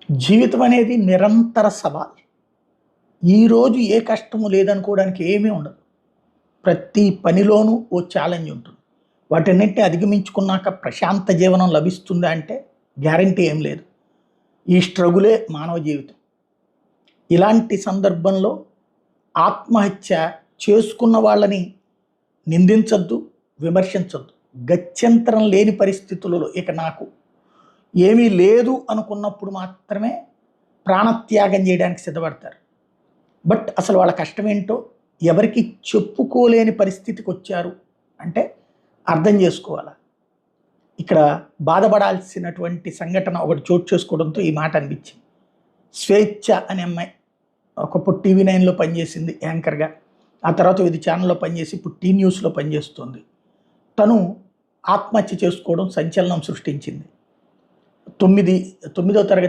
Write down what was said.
జీవితం అనేది నిరంతర సవాల్. ఈరోజు ఏ కష్టము లేదనుకోవడానికి ఏమీ ఉండదు. ప్రతి పనిలోనూ ఓ ఛాలెంజ్ ఉంటుంది. వాటన్నిటిని అధిగమించుకున్నాక ప్రశాంత జీవనం లభిస్తుందా అంటే గ్యారంటీ ఏం లేదు. ఈ స్ట్రగులే మానవ జీవితం. ఇలాంటి సందర్భంలో ఆత్మహత్య చేసుకున్న వాళ్ళని నిందించొద్దు, విమర్శించొద్దు. గత్యంతరం లేని పరిస్థితులలో ఇక నాకు ఏమీ లేదు అనుకున్నప్పుడు మాత్రమే ప్రాణత్యాగం చేయడానికి సిద్ధపడతారు. బట్ అసలు వాళ్ళ కష్టమేంటో ఎవరికి చెప్పుకోలేని పరిస్థితికి వచ్చారు అంటే అర్థం చేసుకోవాలి. ఇక్కడ బాధపడాల్సినటువంటి సంఘటన ఒకటి చోటు చేసుకోవడంతో ఈ మాట అనిపించింది. స్వేచ్ఛ అనే అమ్మాయి ఒకప్పుడు TV9లో పనిచేసింది యాంకర్గా. ఆ తర్వాత వివిధ ఛానల్లో పనిచేసి ఇప్పుడు టీ న్యూస్లో పనిచేస్తుంది. తను ఆత్మహత్య చేసుకోవడం సంచలనం సృష్టించింది. 9వ తరగతి